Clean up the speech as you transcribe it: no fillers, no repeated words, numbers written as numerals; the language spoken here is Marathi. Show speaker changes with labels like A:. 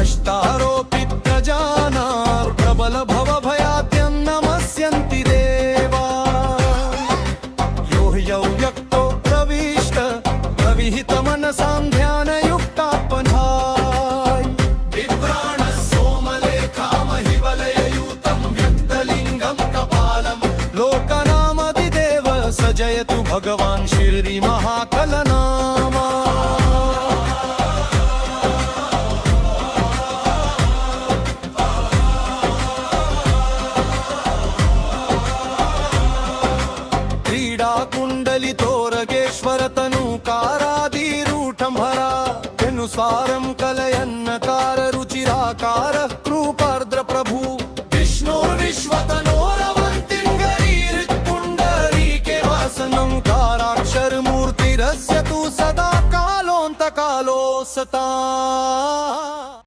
A: कष्टारोपितजानार् प्रबल भवभयाद्यं नमस्यन्ति देवा यो व्यक्तो प्रविष्ट प्रविहित मनसां ध्यानयुक्तात्मनाय विप्राण सोमलेखामहिवलययूतं व्यक्तलिङ्गं कपालं लोकनामधिदेव स जयतु भगवान् शिर्डी महाकलनामा। कुंडली तोरगेश्वर तनुकारादिरूढं भरा अनुसारं